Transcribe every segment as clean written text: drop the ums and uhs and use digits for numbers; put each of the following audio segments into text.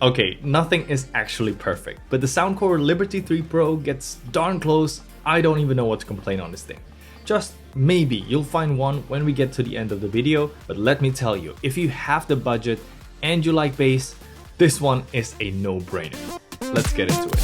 Okay, nothing is actually perfect, but the Soundcore Liberty 3 Pro gets darn close. I don't even know what to complain on this thing. Just maybe you'll find one when we get to the end of the video, but let me tell you, if you have the budget and you like bass, this one is a no-brainer. Let's get into it.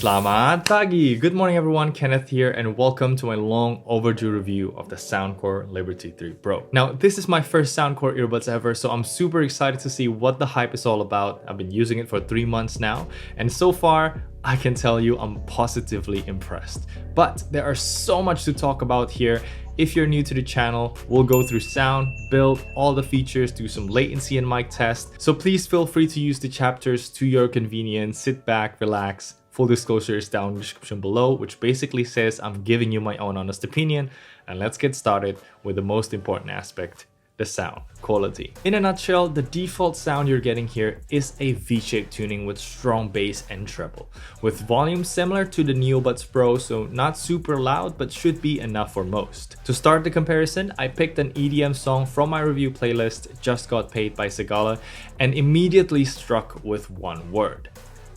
Selamat pagi! Good morning everyone, Kenneth here and welcome to my long overdue review of the Soundcore Liberty 3 Pro. Now this is my first Soundcore earbuds ever, so I'm super excited to see what the hype is all about. I've been using it for 3 months now and so far I can tell you I'm positively impressed. But there are so much to talk about here. If you're new to the channel, we'll go through sound, build, all the features, do some latency and mic test. So please feel free to use the chapters to your convenience, sit back, relax. Full disclosure is down in the description below, which basically says I'm giving you my own honest opinion. And let's get started with the most important aspect, the sound quality. In a nutshell, the default sound you're getting here is a V-shaped tuning with strong bass and treble, with volume similar to the Earbuds Pro, so not super loud but should be enough for most. To start the comparison, I picked an EDM song from my review playlist, Just Got Paid by Segala, and immediately struck with one word: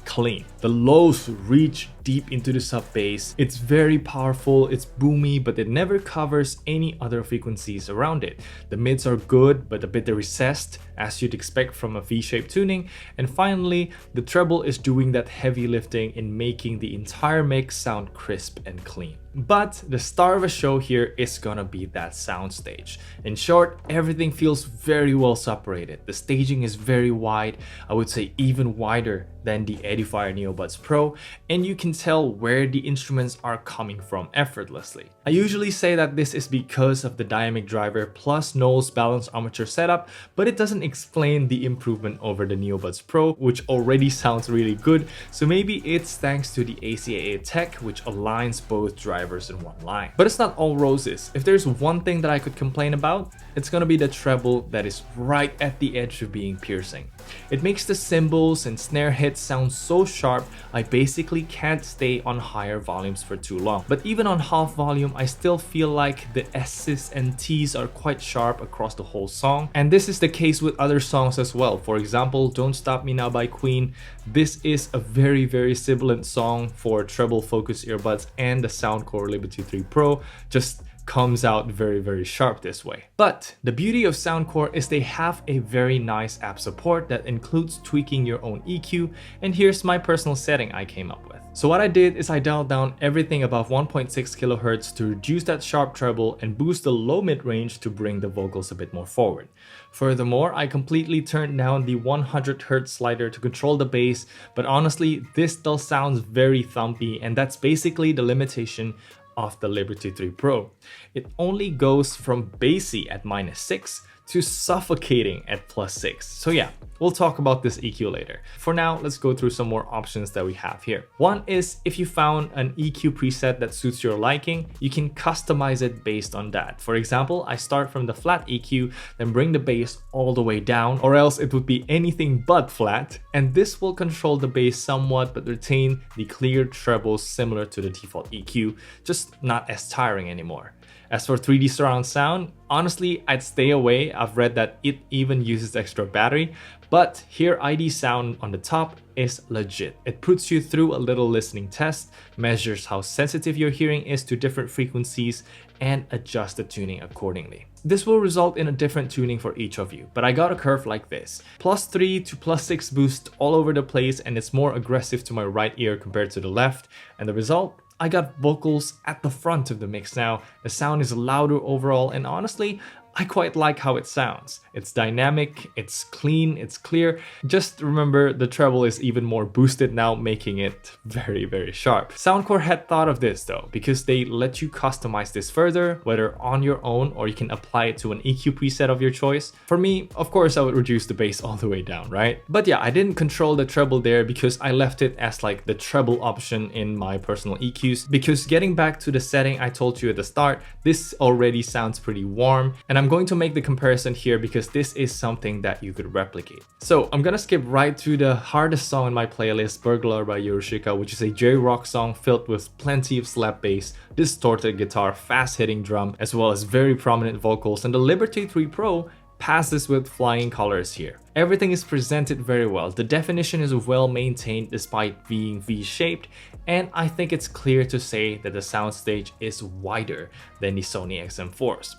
clean. The lows reach deep into the sub bass. It's very powerful, it's boomy, but it never covers any other frequencies around it. The mids are good, but a bit recessed, as you'd expect from a V-shaped tuning. And finally, the treble is doing that heavy lifting in making the entire mix sound crisp and clean. But the star of a show here is gonna be that soundstage. In short, everything feels very well separated. The staging is very wide, I would say even wider than the Edifier Earbuds Pro, and you can tell where the instruments are coming from effortlessly. I usually say that this is because of the dynamic driver plus Knowles balanced armature setup, but it doesn't explain the improvement over the Earbuds Pro, which already sounds really good, so maybe it's thanks to the ACAA tech, which aligns both drivers in one line. But it's not all roses. If there's one thing that I could complain about, it's gonna be the treble that is right at the edge of being piercing. It makes the cymbals and snare hits sound so sharp, I basically can't stay on higher volumes for too long. But even on half volume, I still feel like the S's and T's are quite sharp across the whole song. And this is the case with other songs as well. For example, Don't Stop Me Now by Queen. This is a very sibilant song for treble focused earbuds, and the Soundcore Liberty 3 Pro just comes out very sharp this way. But the beauty of Soundcore is they have a very nice app support that includes tweaking your own EQ, and here's my personal setting I came up with. So what I did is I dialed down everything above 1.6 kHz to reduce that sharp treble and boost the low mid range to bring the vocals a bit more forward. Furthermore, I completely turned down the 100 Hz slider to control the bass, but honestly this still sounds very thumpy, and that's basically the limitation of the Liberty 3 Pro. It only goes from bassy at -6 to suffocating at +6. So yeah, we'll talk about this EQ later. For now, let's go through some more options that we have here. One is if you found an EQ preset that suits your liking, you can customize it based on that. For example, I start from the flat EQ, then bring the bass all the way down, or else it would be anything but flat. And this will control the bass somewhat, but retain the clear trebles similar to the default EQ, just not as tiring anymore. As for 3D surround sound, honestly, I'd stay away. I've read that it even uses extra battery, but here ID sound on the top is legit. It puts you through a little listening test, measures how sensitive your hearing is to different frequencies, and adjust the tuning accordingly. This will result in a different tuning for each of you, but I got a curve like this. +3 to +6 boost all over the place, and it's more aggressive to my right ear compared to the left, and the result? I got vocals at the front of the mix now. The sound is louder overall, and honestly, I quite like how it sounds. It's dynamic, it's clean, it's clear. Just remember the treble is even more boosted now, making it very sharp. Soundcore had thought of this though, because they let you customize this further, whether on your own or you can apply it to an EQ preset of your choice. For me, of course, I would reduce the bass all the way down, right? But yeah, I didn't control the treble there because I left it as like the treble option in my personal EQs, because getting back to the setting I told you at the start, this already sounds pretty warm, and I'm going to make the comparison here because this is something that you could replicate. So I'm gonna skip right to the hardest song in my playlist, Burglar by Yorushika, which is a J-rock song filled with plenty of slap bass, distorted guitar, fast hitting drum, as well as very prominent vocals, and the Liberty 3 Pro passes with flying colors here. Everything is presented very well. The definition is well maintained despite being V-shaped, and I think it's clear to say that the soundstage is wider than the Sony XM4s.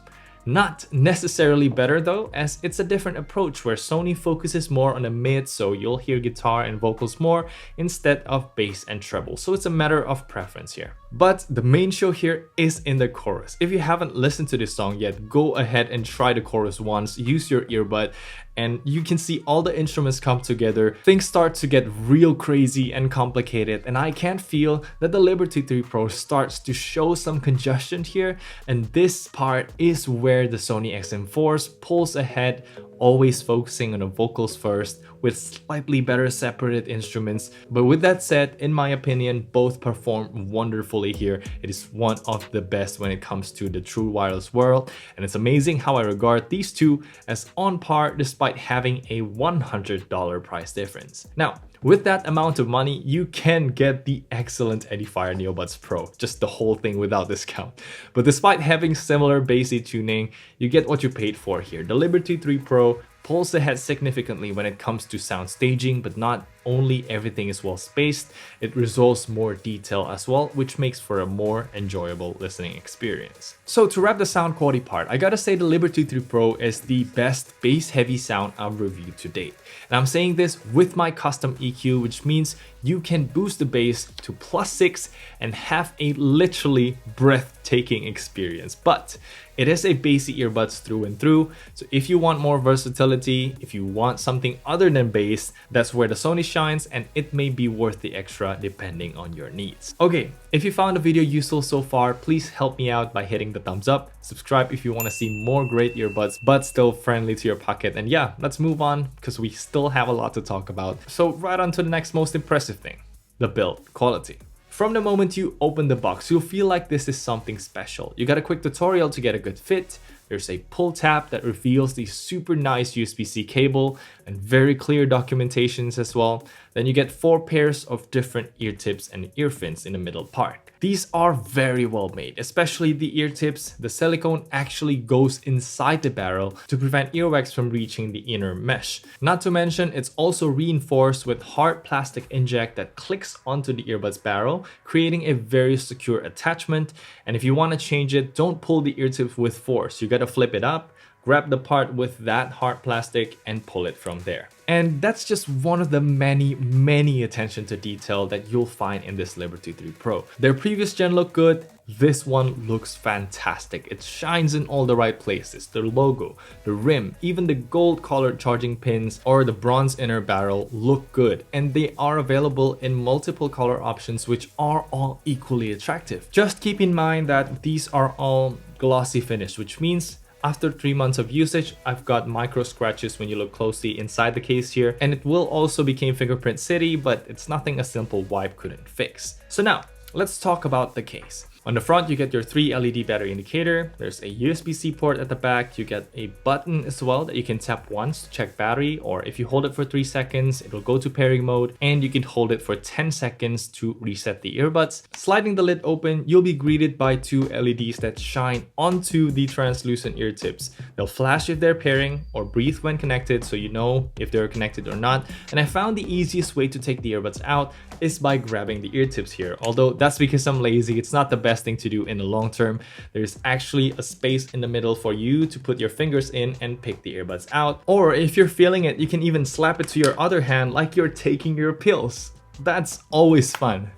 Not necessarily better though, as it's a different approach where Sony focuses more on the mid, so you'll hear guitar and vocals more instead of bass and treble, so it's a matter of preference here. But the main show here is in the chorus. If you haven't listened to this song yet, go ahead and try the chorus once, use your earbud, and you can see all the instruments come together. Things start to get real crazy and complicated, and I can feel that the Liberty 3 Pro starts to show some congestion here, and this part is where the Sony XM4s pulls ahead, always focusing on the vocals first with slightly better separated instruments. But with that said, in my opinion, both perform wonderfully here. It is one of the best when it comes to the true wireless world, and it's amazing how I regard these two as on par despite having a $100 price difference. Now, with that amount of money, you can get the excellent Edifier Neobuds Pro, just the whole thing without discount. But despite having similar bassy tuning, you get what you paid for here. The Liberty 3 Pro pulls ahead significantly when it comes to sound staging, but not only everything is well spaced, it resolves more detail as well, which makes for a more enjoyable listening experience. So to wrap the sound quality part, I gotta say the Liberty 3 Pro is the best bass heavy sound I've reviewed to date. And I'm saying this with my custom EQ, which means you can boost the bass to +6 and have a literally breathtaking experience. But it is a bassy earbuds through and through, so if you want more versatility, if you want something other than bass, that's where the Sony shines, and it may be worth the extra depending on your needs. Okay, if you found the video useful so far, please help me out by hitting the thumbs up, subscribe if you want to see more great earbuds but still friendly to your pocket, and yeah, let's move on because we still have a lot to talk about. So right on to the next most impressive thing, the build quality. From the moment you open the box, you'll feel like this is something special. You got a quick tutorial to get a good fit. There's a pull tab that reveals the super nice USB-C cable and very clear documentations as well. Then you get 4 pairs of different ear tips and ear fins in the middle part. These are very well made, especially the ear tips. The silicone actually goes inside the barrel to prevent earwax from reaching the inner mesh. Not to mention, it's also reinforced with hard plastic inject that clicks onto the earbuds barrel, creating a very secure attachment. And if you want to change it, don't pull the ear tips with force. You gotta flip it up, grab the part with that hard plastic and pull it from there. And that's just one of the many attention to detail that you'll find in this Liberty 3 Pro. Their previous gen looked good, this one looks fantastic. It shines in all the right places. The logo, the rim, even the gold colored charging pins or the bronze inner barrel look good, and they are available in multiple color options which are all equally attractive. Just keep in mind that these are all glossy finish, which means after 3 months of usage, I've got micro scratches when you look closely inside the case here, and it will also become fingerprint city, but it's nothing a simple wipe couldn't fix. So now, let's talk about the case. On the front, you get your 3 LED battery indicator. There's a USB-C port at the back. You get a button as well that you can tap once to check battery, or if you hold it for 3 seconds, it will go to pairing mode, and you can hold it for 10 seconds to reset the earbuds. Sliding the lid open, you'll be greeted by 2 LEDs that shine onto the translucent ear tips. They'll flash if they're pairing or breathe when connected, so you know if they're connected or not. And I found the easiest way to take the earbuds out is by grabbing the ear tips here. Although that's because I'm lazy, it's not the best thing to do in the long term. There's actually a space in the middle for you to put your fingers in and pick the earbuds out. Or if you're feeling it, you can even slap it to your other hand like you're taking your pills. That's always fun.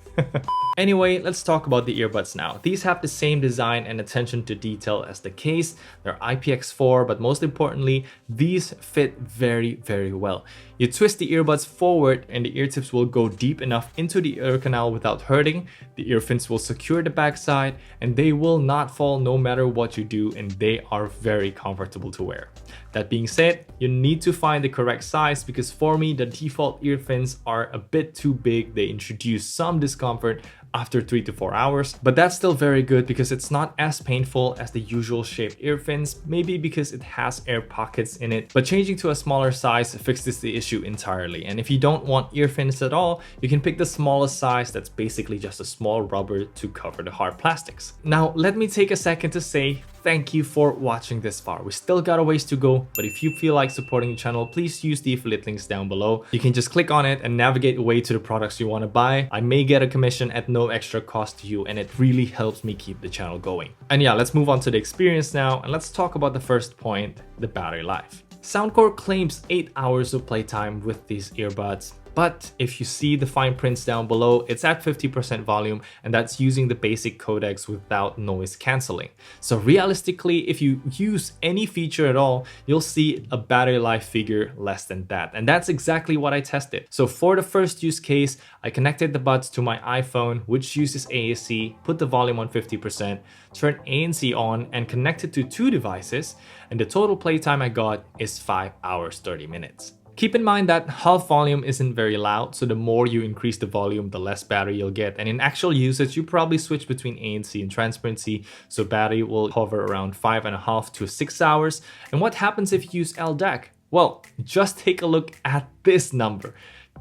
Anyway, let's talk about the earbuds now. These have the same design and attention to detail as the case. They're IPX4, but most importantly, these fit very well. You twist the earbuds forward and the ear tips will go deep enough into the ear canal without hurting. The ear fins will secure the backside and they will not fall no matter what you do, and they are very comfortable to wear. That being said, you need to find the correct size because for me, the default ear fins are a bit too big. They introduce some discomfort after 3 to 4 hours, but that's still very good because it's not as painful as the usual shaped ear fins, maybe because it has air pockets in it, but changing to a smaller size fixes the issue entirely. And if you don't want ear fins at all, you can pick the smallest size that's basically just a small rubber to cover the hard plastics. Now, let me take a second to say thank you for watching this far. We still got a ways to go, but if you feel like supporting the channel, please use the affiliate links down below. You can just click on it and navigate away to the products you want to buy. I may get a commission at no extra cost to you, and it really helps me keep the channel going. And yeah, let's move on to the experience now, and let's talk about the first point, the battery life. Soundcore claims 8 hours of playtime with these earbuds. But if you see the fine prints down below, it's at 50% volume, and that's using the basic codecs without noise cancelling. So realistically, if you use any feature at all, you'll see a battery life figure less than that. And that's exactly what I tested. So for the first use case, I connected the buds to my iPhone, which uses AAC, put the volume on 50%, turned ANC on, and connected to 2 devices, and the total playtime I got is 5 hours 30 minutes. Keep in mind that half volume isn't very loud, so the more you increase the volume, the less battery you'll get. And in actual usage, you probably switch between ANC and transparency, so battery will hover around 5.5 to 6 hours. And what happens if you use LDAC? Well, just take a look at this number.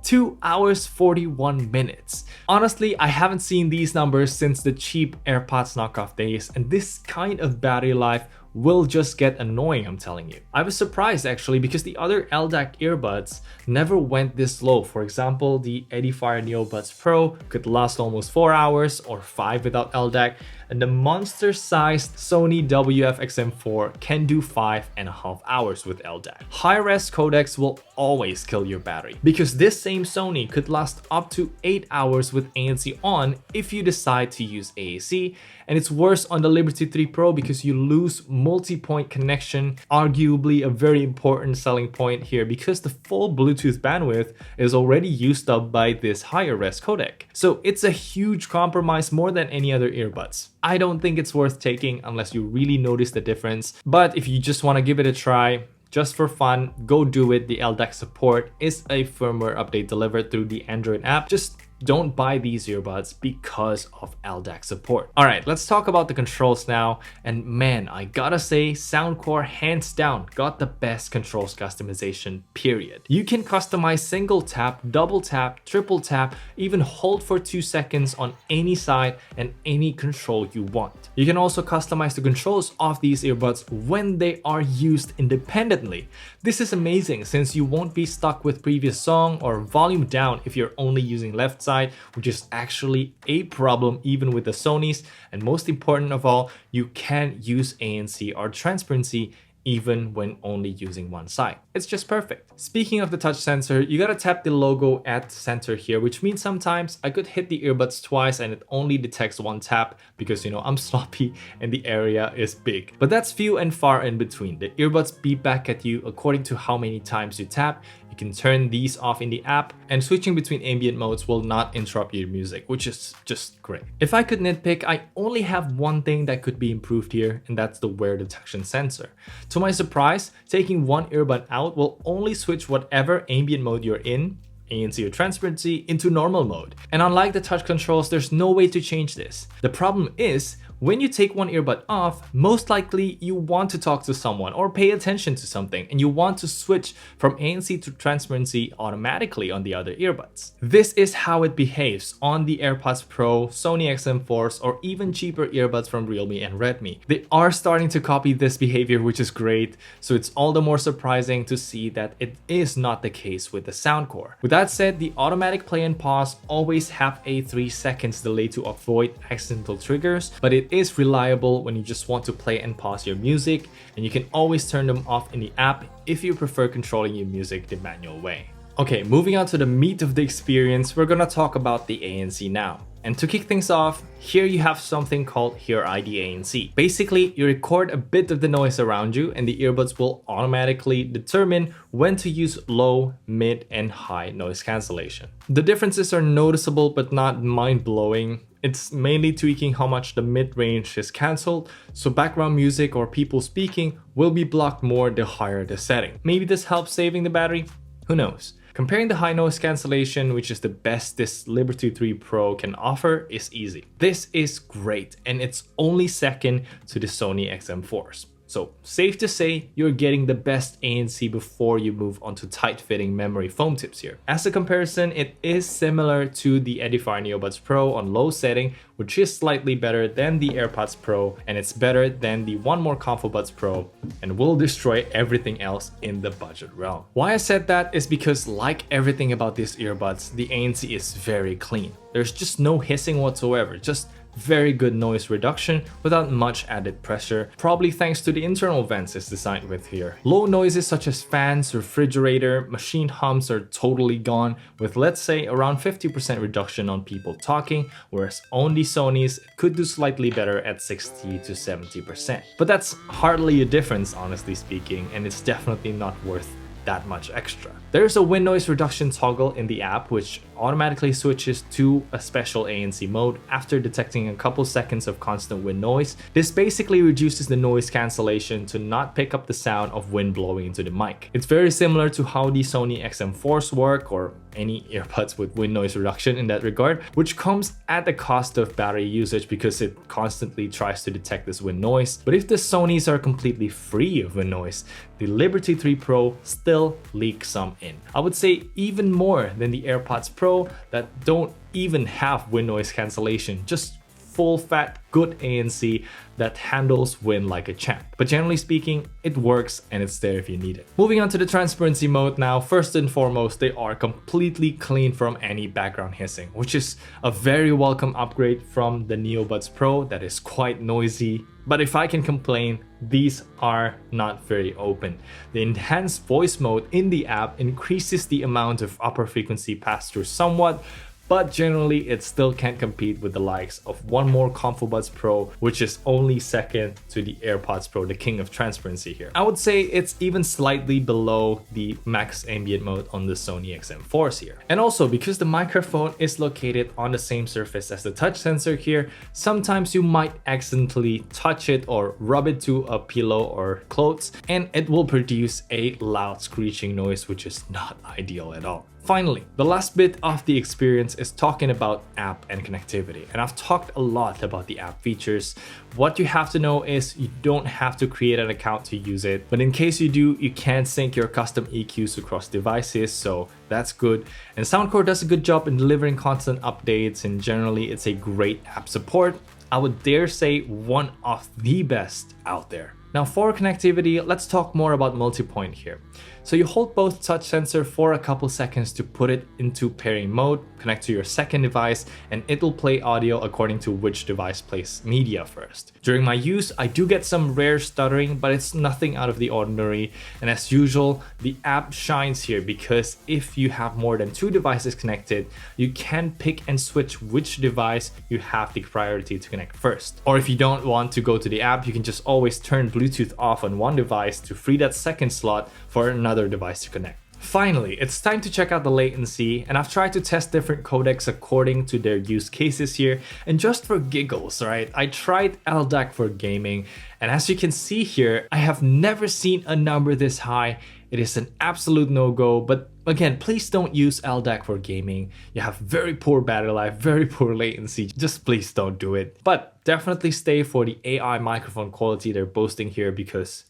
2 hours 41 minutes. Honestly, I haven't seen these numbers since the cheap AirPods knockoff days, and this kind of battery life will just get annoying, I'm telling you. I was surprised actually, because the other LDAC earbuds never went this low. For example, the Edifier Neobuds Pro could last almost 4 hours or 5 without LDAC, and the monster-sized Sony WF-XM4 can do 5.5 hours with LDAC. High-res codecs will always kill your battery, because this same Sony could last up to 8 hours with ANC on if you decide to use AAC, and it's worse on the Liberty 3 Pro because you lose multi-point connection, arguably a very important selling point here because the full Bluetooth bandwidth is already used up by this higher res codec. So it's a huge compromise, more than any other earbuds. I don't think it's worth taking unless you really notice the difference, but if you just want to give it a try, just for fun, go do it. The LDAC support is a firmware update delivered through the Android app. Just don't buy these earbuds because of LDAC support. All right, let's talk about the controls now. And man, I gotta say, Soundcore hands down got the best controls customization, period. You can customize single tap, double tap, triple tap, even hold for 2 seconds on any side and any control you want. You can also customize the controls of these earbuds when they are used independently. This is amazing since you won't be stuck with previous song or volume down if you're only using left side, which is actually a problem even with the Sonys. And most important of all, you can use ANC or transparency even when only using one side. It's just perfect. Speaking of the touch sensor, you gotta tap the logo at the center here, which means sometimes I could hit the earbuds twice and it only detects one tap because, you know, I'm sloppy and the area is big. But that's few and far in between. The earbuds beep back at you according to how many times you tap. You can turn these off in the app, and switching between ambient modes will not interrupt your music, which is just great. If I could nitpick, I only have one thing that could be improved here, and that's the wear detection sensor. To my surprise, taking one earbud out will only switch whatever ambient mode you're in, ANC or transparency, into normal mode. And unlike the touch controls, there's no way to change this. The problem is, when you take one earbud off, most likely you want to talk to someone or pay attention to something, and you want to switch from ANC to transparency automatically on the other earbuds. This is how it behaves on the AirPods Pro, Sony XM4s, or even cheaper earbuds from Realme and Redmi. They are starting to copy this behavior, which is great, so it's all the more surprising to see that it is not the case with the Soundcore. With that said, the automatic play and pause always have a 3 seconds delay to avoid accidental triggers, but it is reliable when you just want to play and pause your music, and you can always turn them off in the app if you prefer controlling your music the manual way. Okay, moving on to the meat of the experience, we're gonna talk about the ANC now. And to kick things off, here you have something called Hear ID ANC. Basically, you record a bit of the noise around you and the earbuds will automatically determine when to use low, mid, and high noise cancellation. The differences are noticeable but not mind-blowing. It's mainly tweaking how much the mid-range is cancelled, so background music or people speaking will be blocked more the higher the setting. Maybe this helps saving the battery? Who knows? Comparing the high noise cancellation, which is the best this Liberty 3 Pro can offer, is easy. This is great, and it's only second to the Sony XM4s. So safe to say you're getting the best ANC before you move on to tight-fitting memory foam tips here. As a comparison, it is similar to the Edifier Neobuds Pro on low setting, which is slightly better than the AirPods Pro, and it's better than the One More Comfort Buds Pro, and will destroy everything else in the budget realm. Why I said that is because, like everything about these earbuds, the ANC is very clean. There's just no hissing whatsoever, just very good noise reduction without much added pressure, probably thanks to the internal vents it's designed with here. Low noises such as fans, refrigerator, machine hums are totally gone, with let's say around 50% reduction on people talking, whereas on the Sonys it could do slightly better at 60 to 70%. But that's hardly a difference, honestly speaking, and it's definitely not worth that much extra. There's a wind noise reduction toggle in the app which automatically switches to a special ANC mode after detecting a couple seconds of constant wind noise. This basically reduces the noise cancellation to not pick up the sound of wind blowing into the mic. It's very similar to how the Sony XM4s work, or any earbuds with wind noise reduction in that regard, which comes at the cost of battery usage because it constantly tries to detect this wind noise. But if the Sonys are completely free of wind noise, the Liberty 3 Pro still leaks some in. I would say even more than the AirPods Pro that don't even have wind noise cancellation, just full fat good ANC that handles wind like a champ. But generally speaking, it works and it's there if you need it. Moving on to the transparency mode now, first and foremost, they are completely clean from any background hissing, which is a very welcome upgrade from the Neobuds Pro that is quite noisy. But if I can complain, these are not very open. The enhanced voice mode in the app increases the amount of upper frequency pass-through somewhat, but generally it still can't compete with the likes of One More Comfort Buds Pro, which is only second to the AirPods Pro, the king of transparency here. I would say it's even slightly below the max ambient mode on the Sony XM4s here. And also, because the microphone is located on the same surface as the touch sensor here, sometimes you might accidentally touch it or rub it to a pillow or clothes, and it will produce a loud screeching noise, which is not ideal at all. Finally, the last bit of the experience is talking about app and connectivity. And I've talked a lot about the app features. What you have to know is you don't have to create an account to use it. But in case you do, you can sync your custom EQs across devices, so that's good. And Soundcore does a good job in delivering constant updates, and generally it's a great app support. I would dare say one of the best out there. Now for connectivity, let's talk more about multi-point here. So you hold both touch sensor for a couple seconds to put it into pairing mode, connect to your second device, and it will play audio according to which device plays media first. During my use, I do get some rare stuttering, but it's nothing out of the ordinary. And as usual, the app shines here because if you have more than 2 devices connected, you can pick and switch which device you have the priority to connect first. Or if you don't want to go to the app, you can just always turn Bluetooth off on one device to free that second slot for another device to connect. Finally, it's time to check out the latency, and I've tried to test different codecs according to their use cases here, and just for giggles, right, I tried LDAC for gaming, and as you can see here, I have never seen a number this high. It is an absolute no-go, but again, please don't use LDAC for gaming. You have very poor battery life, very poor latency, just please don't do it. But definitely stay for the AI microphone quality they're boasting here because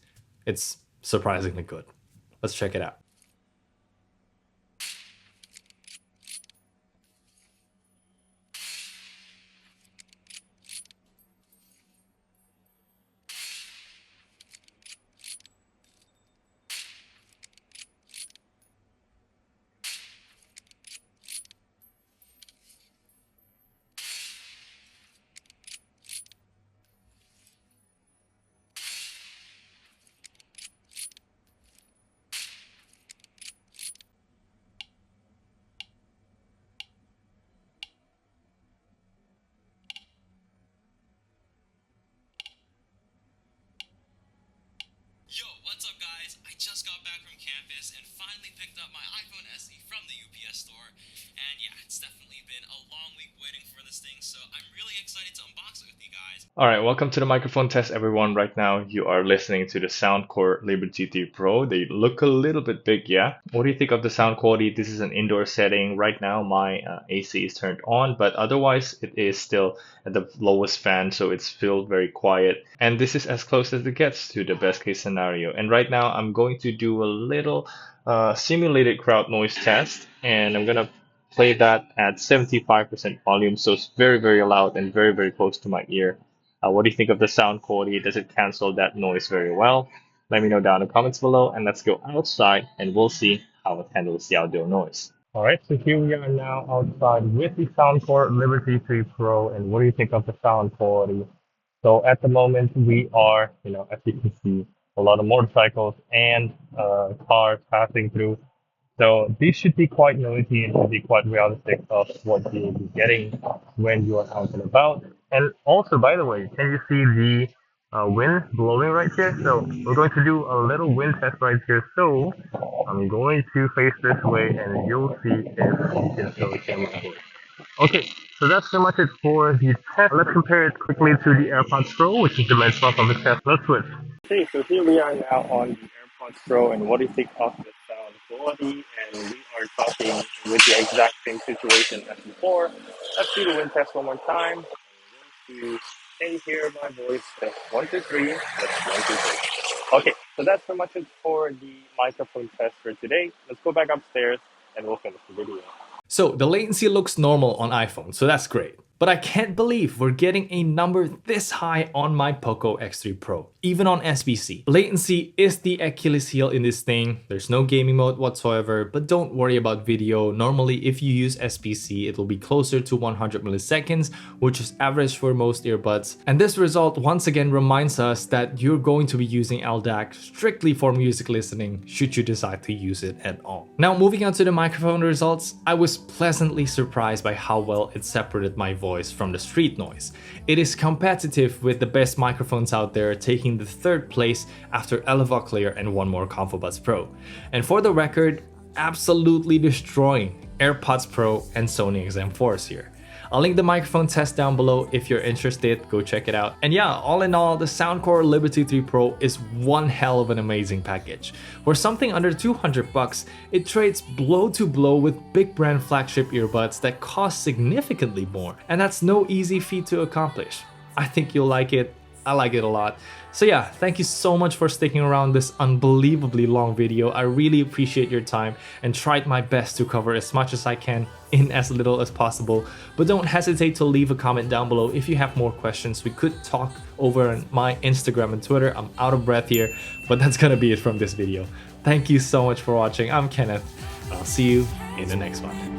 it's surprisingly good. Let's check it out. this and finally picked up my iPhone SE from the UPS store. And yeah, it's definitely been a long week waiting for this thing, so I'm really excited to unbox it with you guys. All right, welcome to the microphone test, everyone. Right now, you are listening to the Soundcore Liberty 3 Pro. They look a little bit big, yeah? What do you think of the sound quality? This is an indoor setting. Right now, my AC is turned on, but otherwise, it is still at the lowest fan, so it's still very quiet. And this is as close as it gets to the best case scenario. And right now, I'm going to do a little simulated crowd noise test, and I'm gonna play that at 75% volume, so it's very, very loud and very, very close to my ear. What do you think of the sound quality? Does it cancel that noise very well? Let me know down in the comments below, and let's go outside and we'll see how it handles the outdoor noise. All right, so here we are now outside with the Soundcore Liberty 3 Pro, and what do you think of the sound quality? So at the moment, we are, as you can see, a lot of motorcycles and cars passing through. So these should be quite noisy and should be quite realistic of what you'll be getting when you are out and about. And also, by the way, can you see the wind blowing right here? So we're going to do a little wind test right here. So I'm going to face this way and you'll see if you can still hear my voice. Okay, so that's pretty much it for the test. Let's compare it quickly to the AirPods Pro, which is the benchmark of the test. Let's switch. Okay, so here we are now on the AirPods Pro, and what do you think of the sound quality? And we are talking with the exact same situation as before. Let's do the wind test one more time. And can you hear my voice? That's 1, 2, 3. That's 1, 2, 3. Okay, so that's pretty much it for the microphone test for today. Let's go back upstairs and we'll finish the video. So the latency looks normal on iPhone, so that's great. But I can't believe we're getting a number this high on my Poco X3 Pro, even on SBC. Latency is the Achilles heel in this thing. There's no gaming mode whatsoever, but don't worry about video. Normally, if you use SBC, it will be closer to 100 milliseconds, which is average for most earbuds. And this result once again reminds us that you're going to be using LDAC strictly for music listening, should you decide to use it at all. Now, moving on to the microphone results, I was pleasantly surprised by how well it separated my voice from the street noise. It is competitive with the best microphones out there, taking the 3rd place after Elevaclear and one more ComfoBuds Pro. And for the record, absolutely destroying AirPods Pro and Sony XM4s here. I'll link the microphone test down below if you're interested, go check it out. And yeah, all in all, the Soundcore Liberty 3 Pro is one hell of an amazing package. For something under 200 bucks, it trades blow to blow with big brand flagship earbuds that cost significantly more. And that's no easy feat to accomplish. I think you'll like it. I like it a lot. So yeah, thank you so much for sticking around this unbelievably long video. I really appreciate your time and tried my best to cover as much as I can in as little as possible. But don't hesitate to leave a comment down below if you have more questions. We could talk over on my Instagram and Twitter. I'm out of breath here, but that's gonna be it from this video. Thank you so much for watching. I'm Kenneth. I'll see you in the next one.